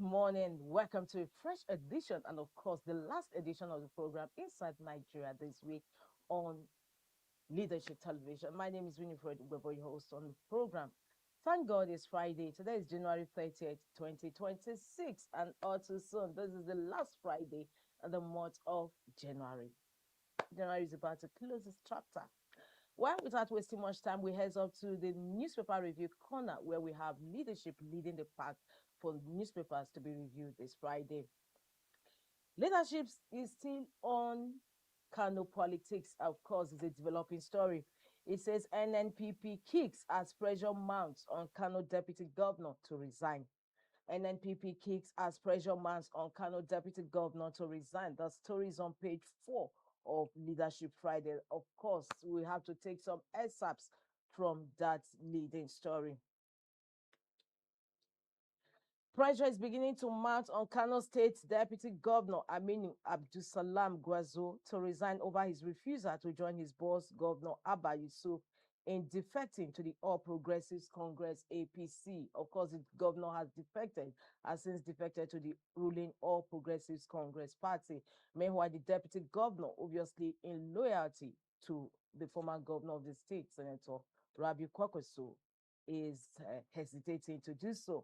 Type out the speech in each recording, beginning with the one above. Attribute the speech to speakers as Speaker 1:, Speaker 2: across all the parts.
Speaker 1: morning. Welcome to a fresh edition and, of course, the last edition of the program Inside Nigeria this week on Leadership Television. My name is Winifred Webo, your host on the program. Thank God it's Friday. Today is January 30th, 2026, and all too soon, this is the last Friday of the month of January. January is about to close its chapter. Well, without wasting much time, we head up to the newspaper review corner where we have leadership leading the pack for newspapers to be reviewed this Friday. Leadership is still on Kano politics, of course, is a developing story. It says NNPP kicks as pressure mounts on Kano deputy governor to resign. NNPP kicks as pressure mounts on Kano deputy governor to resign. The story is on page 4 of Leadership Friday. Of course, we have to take some excerpts from that leading story. Pressure is beginning to mount on Kano State Deputy Governor Aminu Abdusalam Gwazo to resign over his refusal to join his boss, Governor Abba Yusuf, in defecting to the All Progressives Congress APC. Of course, the governor has since defected to the ruling All Progressives Congress party. Meanwhile, the deputy governor, obviously in loyalty to the former governor of the state, Senator Rabi Kwankwaso, is hesitating to do so.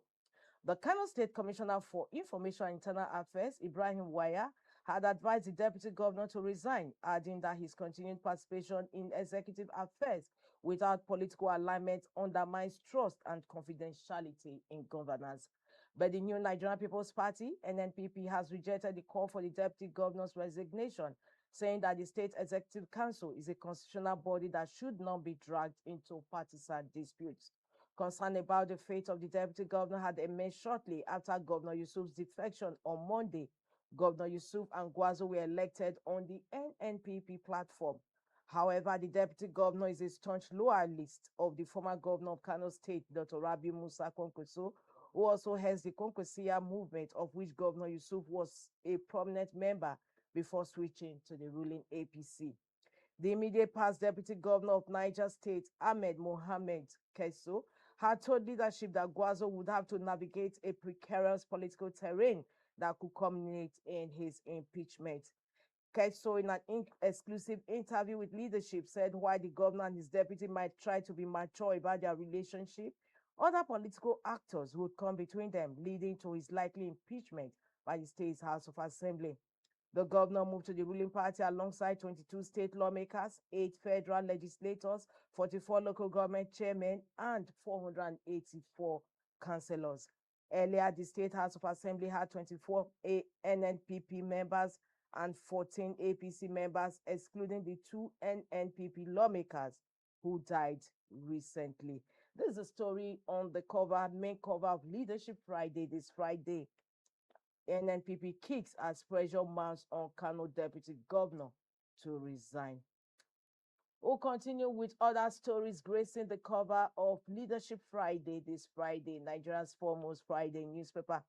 Speaker 1: The Kano State Commissioner for Information and Internal Affairs, Ibrahim Waya, had advised the Deputy Governor to resign, adding that his continued participation in executive affairs without political alignment undermines trust and confidentiality in governance. But the new Nigerian People's Party, NNPP, has rejected the call for the Deputy Governor's resignation, saying that the State Executive Council is a constitutional body that should not be dragged into partisan disputes. Concern about the fate of the deputy governor had emerged shortly after Governor Yusuf's defection on Monday. Governor Yusuf and Gwazo were elected on the NNPP platform. However, the deputy governor is a staunch loyalist of the former governor of Kano State, Dr. Rabi Musa Kwankwaso, who also heads the Kwankwasia movement, of which Governor Yusuf was a prominent member before switching to the ruling APC. The immediate past deputy governor of Niger State, Ahmed Mohamed Keso, had told leadership that Gwazo would have to navigate a precarious political terrain that could culminate in his impeachment. Keso, in an exclusive interview with leadership, said while the governor and his deputy might try to be mature about their relationship, other political actors would come between them, leading to his likely impeachment by the state's House of Assembly. The governor moved to the ruling party alongside 22 state lawmakers, 8 federal legislators, 44 local government chairmen, and 484 councillors. Earlier, the State House of Assembly had 24 NNPP members and 14 APC members, excluding the 2 NNPP lawmakers who died recently. This is a story on the main cover of Leadership Friday this Friday. NNPP kicks as pressure mounts on Kano deputy governor to resign. We'll continue with other stories gracing the cover of Leadership Friday this Friday, Nigeria's foremost Friday newspaper.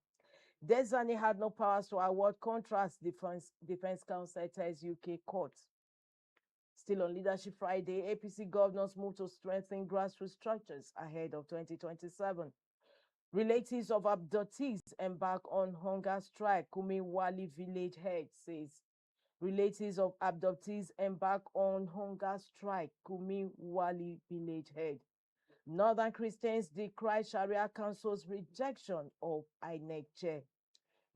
Speaker 1: Desani had no powers to award contracts, Defense Counsel tells UK court. Still on Leadership Friday, APC governors move to strengthen grassroots structures ahead of 2027. Relatives of abductees embark on hunger strike, Kumi Wali village head says. Relatives of abductees embark on hunger strike, Kumi Wali village head. Northern Christians decry Sharia Council's rejection of INEC chair.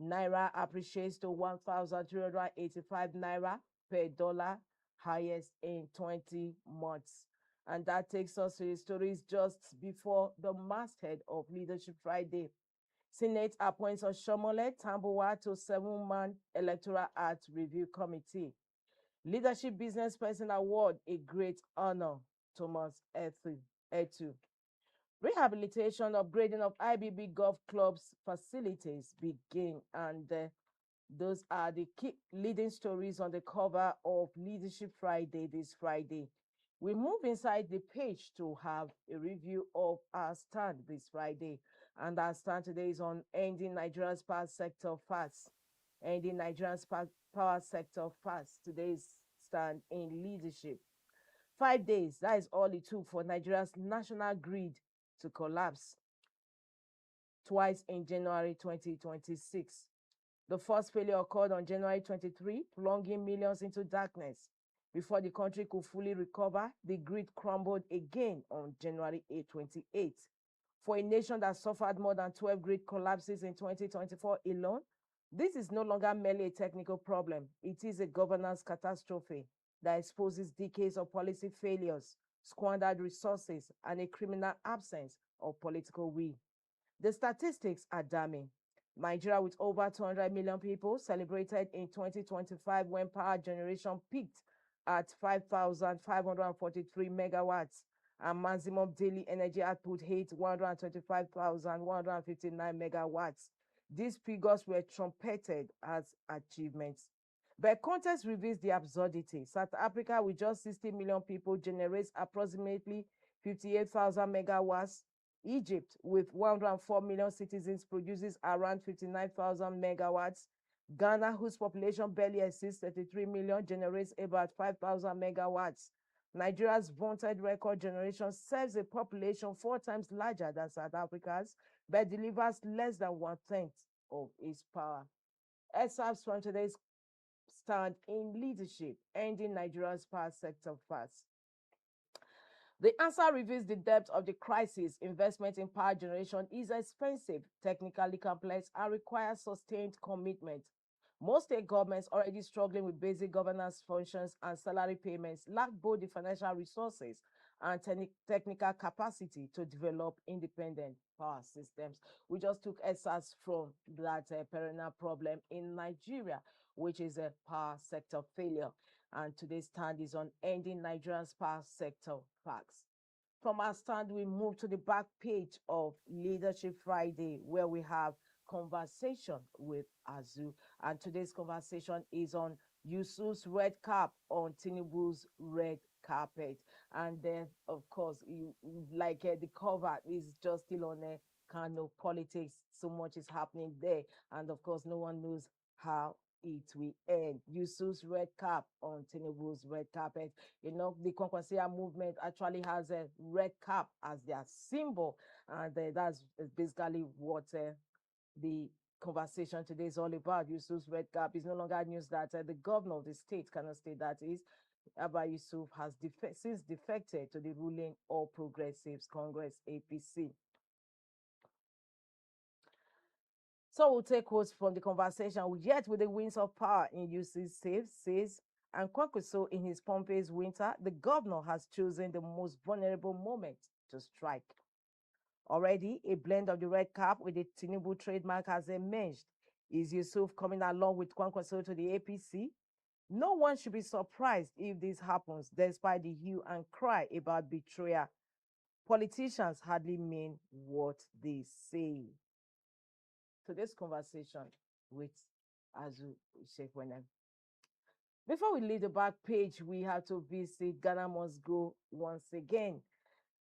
Speaker 1: Naira appreciates to 1,385 Naira per dollar, highest in 20 months. And that takes us to the stories just before the masthead of Leadership Friday. Senate appoints Oshomole Tambuwa to 7-man Electoral Act Review Committee. Leadership Business Person Award, a great honor, Thomas Etu. Rehabilitation, upgrading of IBB Golf Club's facilities begin, and those are the key leading stories on the cover of Leadership Friday this Friday. We move inside the page to have a review of our stand this Friday. And our stand today is on ending Nigeria's power sector fast. Ending Nigeria's power sector fast. Today's stand in leadership. 5 days, that is all it took for Nigeria's national grid to collapse. twice in January 2026. The first failure occurred on January 23, plunging millions into darkness. Before the country could fully recover, the grid crumbled again on January 8, 28. For a nation that suffered more than 12 grid collapses in 2024 alone, this is no longer merely a technical problem. It is a governance catastrophe that exposes decades of policy failures, squandered resources, and a criminal absence of political will. The statistics are damning. Nigeria, with over 200 million people, celebrated in 2025 when power generation peaked at 5,543 megawatts and maximum daily energy output hit 125,159 megawatts. These figures were trumpeted as achievements. But context reveals the absurdity. South Africa, with just 60 million people, generates approximately 58,000 megawatts. Egypt, with 104 million citizens, produces around 59,000 megawatts. Ghana, whose population barely exceeds 33 million, generates about 5,000 megawatts. Nigeria's vaunted record generation serves a population 4 times larger than South Africa's, but delivers less than 1/10 of its power. Excerpts from today's stand in leadership, ending Nigeria's power sector fast. The answer reveals the depth of the crisis. Investment in power generation is expensive, technically complex, and requires sustained commitment. Most state governments already struggling with basic governance functions and salary payments lack both the financial resources and technical capacity to develop independent power systems. We just took excerpts from that perennial problem in Nigeria, which is a power sector failure. And today's stand is on ending Nigeria's power sector facts. From our stand, we move to the back page of Leadership Friday, where we have conversation with Azu. And today's conversation is on Yusuf's red cap on Tinubu's red carpet. And then, of course, the cover is just still on Kano politics. So much is happening there. And of course, no one knows how it will end. Yusuf's red cap on Tinubu's red carpet. You know, the Kwankwasia movement actually has a red cap as their symbol. And that's basically what the conversation today is all about. Yusuf's red cap is no longer news that the governor of the state, Kano State, that is, Abba Yusuf, has since defected to the ruling All Progressives Congress, APC. So we'll take quotes from the conversation. Yet with the winds of power in UC says, and Kwankwaso in his Pompey's winter, the governor has chosen the most vulnerable moment to strike. Already, a blend of the red cap with the Tinubu trademark has emerged. Is Yusuf coming along with Kwankwaso to the APC? No one should be surprised if this happens, despite the hue and cry about betrayal. Politicians hardly mean what they say. Today's conversation with Azu Sheikwenem. Before we leave the back page, we have to visit Ghana Must Go once again.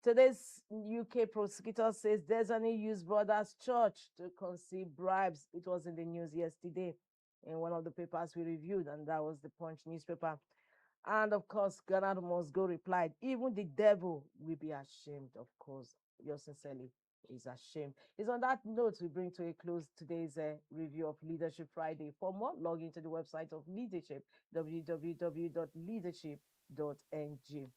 Speaker 1: Today's UK prosecutor says Desani used Brothers Church to conceive bribes. It was in the news yesterday in one of the papers we reviewed, and that was the Punch newspaper. And of course, Ghana Must Go replied, even the devil will be ashamed, of course. Yours sincerely is ashamed. It's on that note we bring to a close today's review of Leadership Friday. For more, log into the website of Leadership, www.leadership.ng.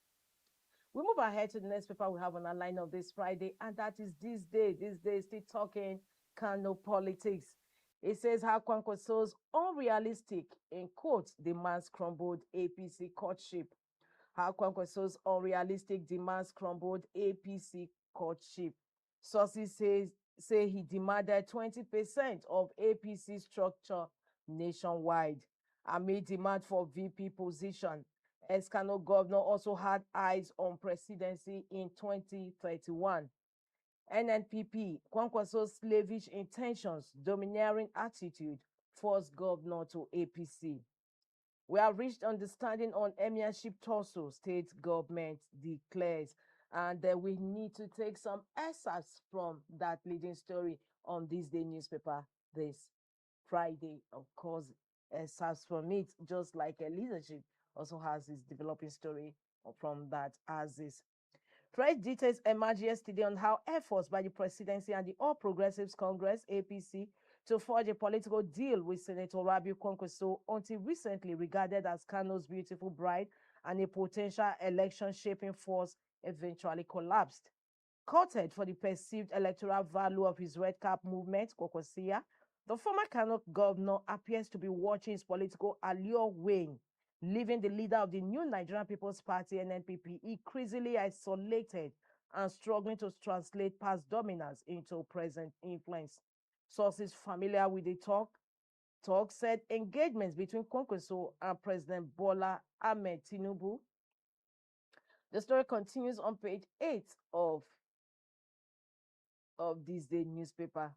Speaker 1: We move ahead to the next paper we have on our line of this Friday, and that is this day still talking Kano politics. It says how Kwankwaso's unrealistic, in quotes, demands crumbled APC courtship. How Kwankwaso's unrealistic demands crumbled APC courtship. Sources say he demanded 20% of APC structure nationwide. Amid demand for VP position, ex-Kano governor also had eyes on presidency in 2031. NNPP, Kwankwaso's slavish intentions, domineering attitude, forced governor to APC. We have reached understanding on emirship torso, state government declares. And we need to take some excerpts from that leading story on this day newspaper this Friday. Of course, excerpts from it, just like a leadership also has its developing story from that as is. Fresh details emerged yesterday on how efforts by the presidency and the All Progressives Congress (APC) to forge a political deal with Senator Rabiu Kwankwaso, until recently regarded as Kano's beautiful bride and a potential election-shaping force, eventually collapsed. Courted for the perceived electoral value of his red cap movement, Kokosia, the former Kano governor appears to be watching his political allure wane, leaving the leader of the new Nigerian People's Party (NNPP) increasingly isolated and struggling to translate past dominance into present influence. Sources familiar with the talk said engagements between Kwankwaso and President Bola Ahmed Tinubu. The story continues on page 8 of this day newspaper.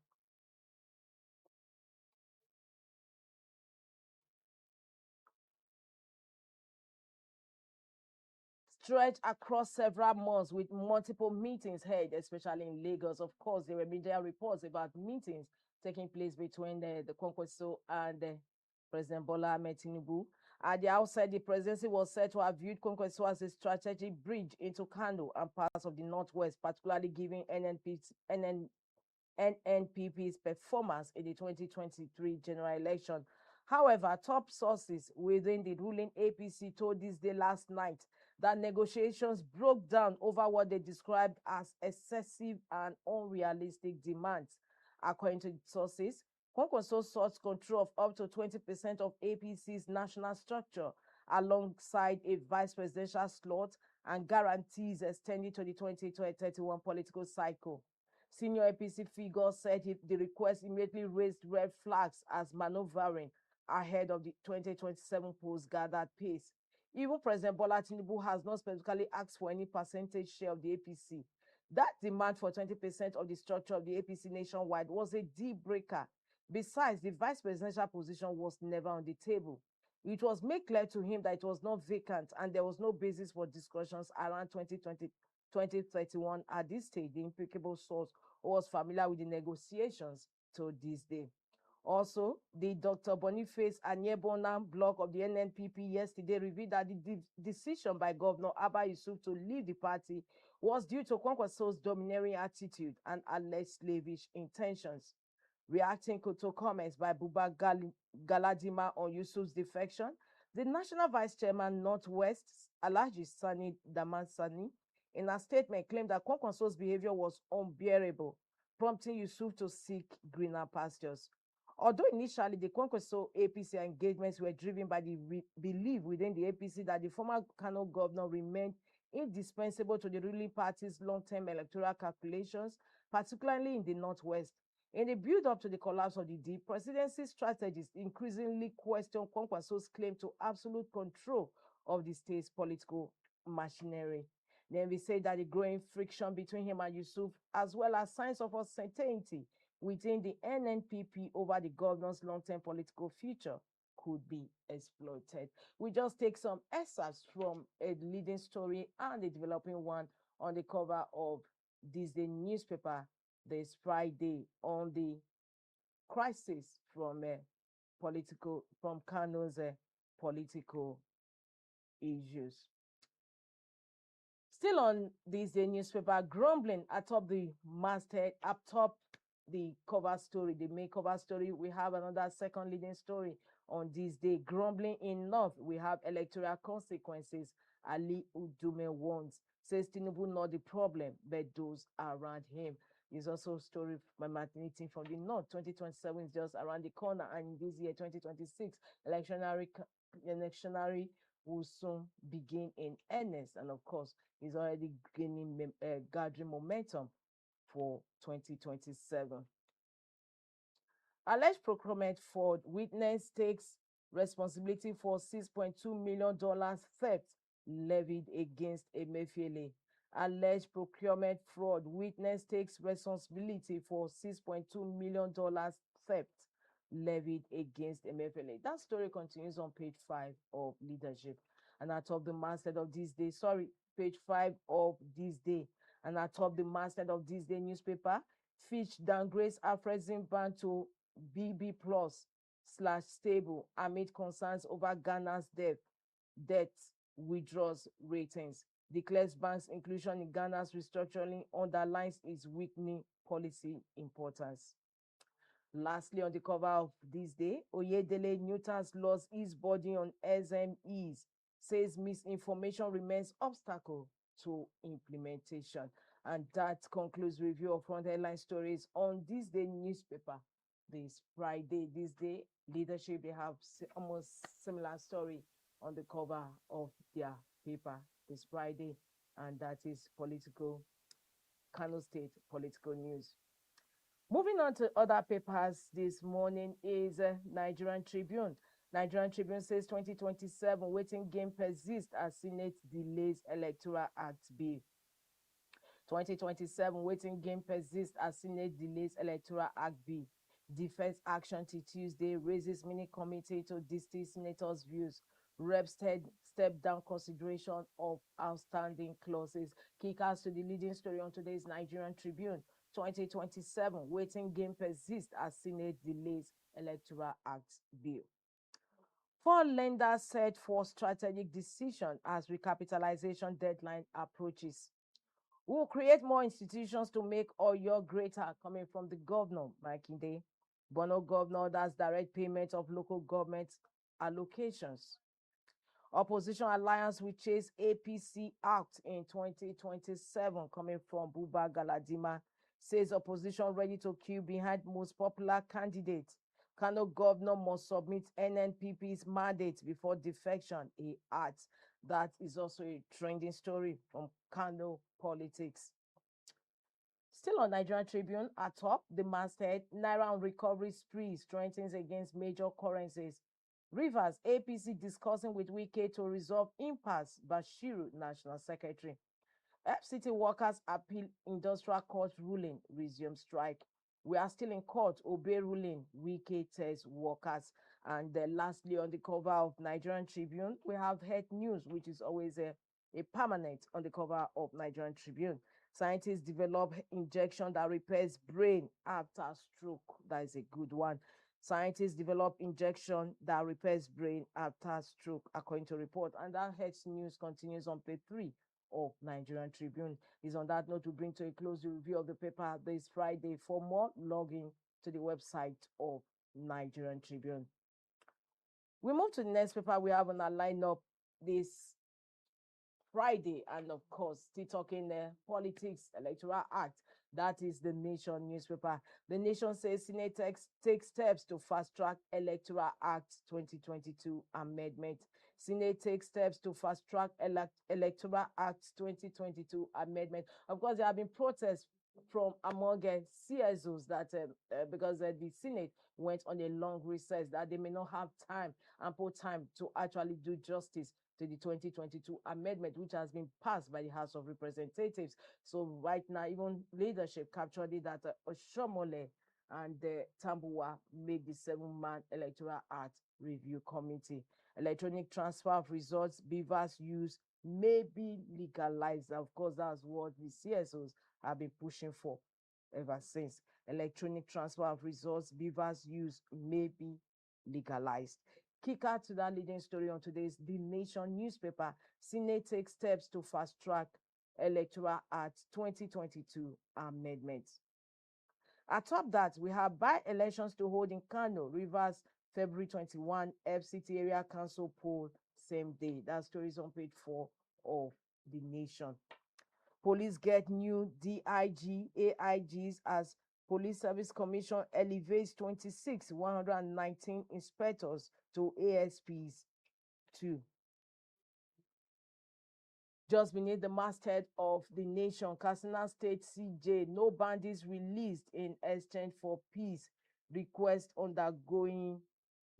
Speaker 1: Stretched across several months with multiple meetings held, especially in Lagos. Of course, there were media reports about meetings taking place between the Kwankwaso and President Bola Ahmed Tinubu. At the outset, the presidency was said to have viewed Kwankwaso as a strategic bridge into Kano and parts of the Northwest, particularly giving NNPP's performance in the 2023 general election. However, top sources within the ruling APC told this day last night that negotiations broke down over what they described as excessive and unrealistic demands. According to sources, Kwankwaso sought control of up to 20% of APC's national structure, alongside a vice presidential slot and guarantees extending to the 2031 political cycle. Senior APC figures said the request immediately raised red flags as maneuvering ahead of the 2027 polls gathered pace. Even President Bola Tinubu has not specifically asked for any percentage share of the APC. That demand for 20% of the structure of the APC nationwide was a deal breaker. Besides, the vice presidential position was never on the table. It was made clear to him that it was not vacant and there was no basis for discussions around 2031 at this stage. The impeccable source was familiar with the negotiations to this day. Also, the Dr. Boniface Anyebona block of the NNPP yesterday revealed that the decision by Governor Abba Yusuf to leave the party was due to Kwankwaso's domineering attitude and alleged slavish intentions. Reacting to comments by Buba Galadima on Yusuf's defection, the National Vice Chairman Northwest, Alhaji Sani Damansani, in a statement claimed that Kwankwaso's behavior was unbearable, prompting Yusuf to seek greener pastures. Although initially the Kwankwaso APC engagements were driven by the belief within the APC that the former Kano governor remained indispensable to the ruling party's long-term electoral calculations, particularly in the Northwest. In the build-up to the collapse of the presidency strategists increasingly questioned Kwankwaso's claim to absolute control of the state's political machinery. Then we say that the growing friction between him and Yusuf, as well as signs of uncertainty within the NNPP over the governor's long-term political future, could be exploited. We just take some excerpts from a leading story and a developing one on the cover of this day newspaper this Friday on the crisis from Kano's political issues. Still on this day newspaper, grumbling atop the cover story, the main cover story. We have another second leading story on this day. Grumbling in North, we have electoral consequences. Ali Udume warns, says Tinubu not the problem, but those around him. There's also a story emanating from the North. 2027 is just around the corner, and this year, 2026, electionary will soon begin in earnest, and of course, is already gathering momentum for 2027. Alleged procurement fraud, witness takes responsibility for $6.2 million theft levied against Emefiele. Alleged procurement fraud, witness takes responsibility for $6.2 million theft levied against Emefiele. That story continues on page 5 of Leadership. And atop the masthead of this day, page 5 of this day. And atop the masthead of this day newspaper, Fitch downgrades Afrexim ban to BB plus / stable amid concerns over Ghana's debt withdraws ratings. declares bank's inclusion in Ghana's restructuring, underlines its weakening policy importance. Lastly, on the cover of this day, Oyedele Newton's lost his body on SMEs, says misinformation remains obstacle to implementation. And that concludes review of front headline stories on this day newspaper. This Friday, this day, leadership, they have almost similar story on the cover of their paper this Friday, and that is political, Kano State political news. Moving on to other papers this morning is Nigerian Tribune. Nigerian Tribune says 2027 waiting game persists as Senate delays Electoral Act bill. 2027 waiting game persists as Senate delays Electoral Act bill. Defense action till Tuesday raises mini committee to distill senators' views. Reps step down consideration of outstanding clauses. Kickers to the leading story on today's Nigerian Tribune. 2027 waiting game persists as Senate delays Electoral Act bill. Foreign lenders set for strategic decision as recapitalization deadline approaches. We will create more institutions to make Oyo greater, coming from the governor, Makinde. Bono governor does direct payment of local government allocations. Opposition alliance will chase APC out in 2027, coming from Buba Galadima. Says opposition ready to queue behind most popular candidate. Kano governor must submit NNPP's mandate before defection, he adds. That is also a trending story from Kano politics. Still on Nigerian Tribune, atop the masthead, Naira on recovery spree strengthens against major currencies. Rivers, APC discussing with Wike to resolve impasse, Bashiru, National Secretary. FCT workers appeal industrial court ruling, resume strike. We are still in court, obey ruling, Wike tells workers. And lastly, on the cover of Nigerian Tribune, we have health news, which is always a permanent on the cover of Nigerian Tribune. Scientists develop injection that repairs brain after stroke. That is a good one. Scientists develop injection that repairs brain after stroke, according to report. And that health news continues on page 3 of Nigerian Tribune. Is on that note to bring to a close the review of the paper this Friday. For more, log in to the website of Nigerian Tribune. We move to the next paper we have on our lineup this Friday, and of course, still talking politics, Electoral Act. That is the Nation newspaper. The Nation says Senate takes steps to fast track Electoral Act 2022 amendment. Senate takes steps to fast track Electoral Act 2022 amendment. Of course, there have been protests from among CSOs that because the Senate went on a long recess, that they may not have ample time to actually do justice to the 2022 amendment, which has been passed by the House of Representatives. So right now, even leadership captured it that Oshomole and Tambuwa made the 7-man Electoral Act Review Committee. Electronic transfer of results, Beavers use may be legalized. Of course, that's what the CSOs have been pushing for ever since. Electronic transfer of results, Beavers use may be legalized. Kicker to that leading story on today's The Nation newspaper. Senate takes steps to fast track Electoral Act 2022 amendments. Atop that, we have by-elections to hold in Kano, Rivers, February 21, FCT area council poll, same day. That story is on page 4 of The Nation. Police get new DIG, AIGs as Police Service Commission elevates 119 inspectors to ASPs 2. Just beneath the masthead of The Nation, Katsina State CJ, no bandits released in exchange for peace, request undergoing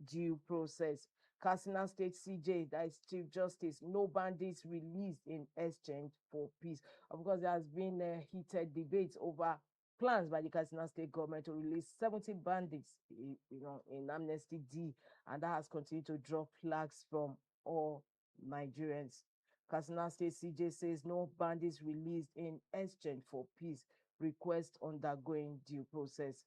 Speaker 1: due process. Katsina State CJ, that is Chief Justice, no bandits released in exchange for peace. Of course, there has been heated debates over plans by the Katsina State government to release 70 bandits, in Amnesty D, and that has continued to draw flags from all Nigerians. Katsina State CJ says no bandits released in exchange for peace, request undergoing due process.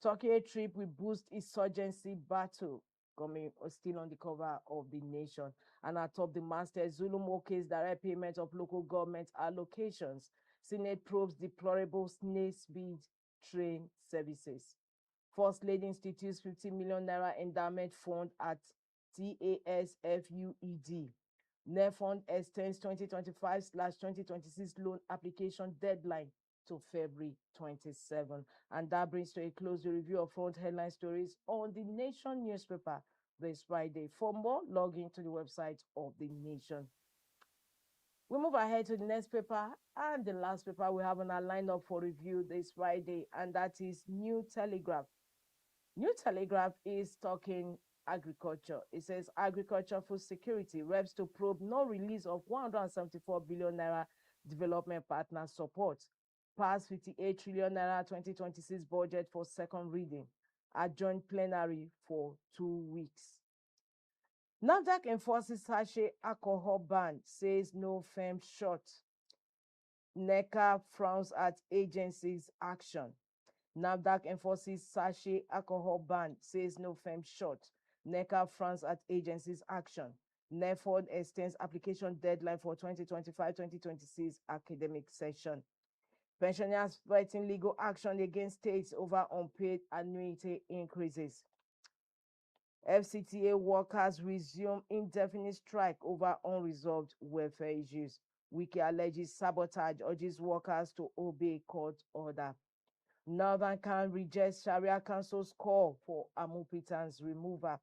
Speaker 1: Turkey trip will boost insurgency battle. coming still on the cover of the Nation. And atop the masthead, Zulum okays direct payment of local government allocations. Senate probes deplorable snail speed train services. First Lady institutes 50 million naira endowment fund at TASFUED. NEFUND extends 2025/2026 loan application deadline to February 27. And that brings to a close the review of front headline stories on the Nation newspaper this Friday. For more, log into the website of the Nation. We move ahead to the next paper, and the last paper we have on our lineup for review this Friday, and that is New Telegraph. New Telegraph is talking agriculture. It says agriculture food security reps to probe no release of 174 billion naira development partner support. Pass 58 trillion naira 2026 budget for second reading. Adjourned plenary for 2 weeks. NAFDAC enforces sachet alcohol ban, says no firm shot. NECA frowns at agency's action. NAFDAC enforces sachet alcohol ban, says no firm shot. NECA frowns at agency's action. NEFOD extends application deadline for 2025-2026 academic session. Pensioners fighting legal action against states over unpaid annuity increases. FCTA workers resume indefinite strike over unresolved welfare issues. Wiki alleges sabotage, urges workers to obey court order. Northern Can rejects Sharia Council's call for Amupitan's removal.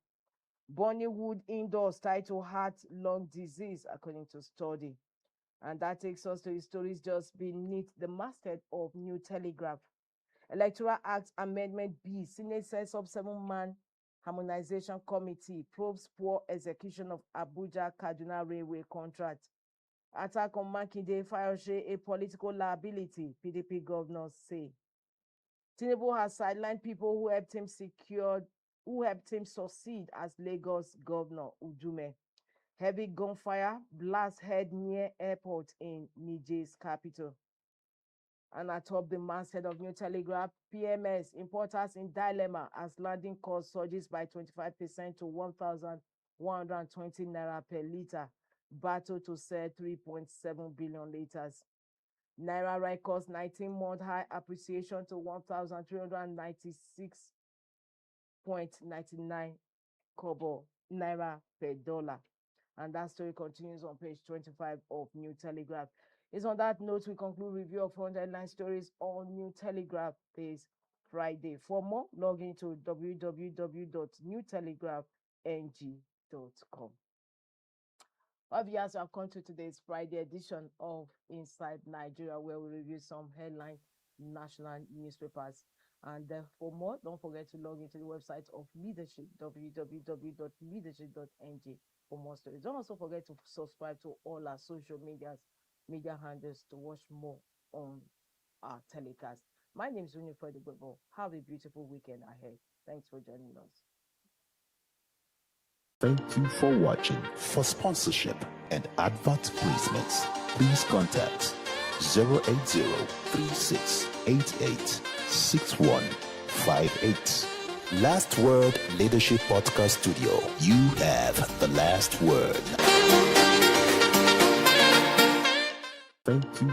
Speaker 1: Bonnywood indoors tied to heart-lung disease, according to study. And that takes us to the stories just beneath the masthead of New Telegraph. Electoral Act Amendment B, Senate sets up 7-man Harmonization Committee, probes poor execution of Abuja-Kaduna Railway contract. Attack on Makinde, Fayose, a political liability, PDP governors say. Tinubu has sidelined people who helped him succeed as Lagos governor, Udume. Heavy gunfire, blast heard near airport in Niger's capital. And atop the masthead of New Telegraph, PMS, importers in dilemma as landing cost surges by 25% to 1,120 naira per litre. Battle to sell 3.7 billion liters. Naira records 19-month high appreciation to 1,396.99 kobo naira per dollar. And that story continues on page 25 of New Telegraph. It's on that note we conclude review of front headline stories on New Telegraph this Friday. For more, log into www.newtelegraphng.com. Well, viewers, we have come to today's Friday edition of Inside Nigeria, where we review some headline national newspapers. And for more, don't forget to log into the website of Leadership, www.leadership.ng, for more stories. Don't also forget to subscribe to all our social media handles to watch more on our telecast. My name is Winifred Igwebo. Have a beautiful weekend ahead. Thanks for joining us.
Speaker 2: Thank you for watching. For sponsorship and advert placements, please contact 080-3688-6158. Last Word Leadership Podcast Studio. You have the last word. Thank you.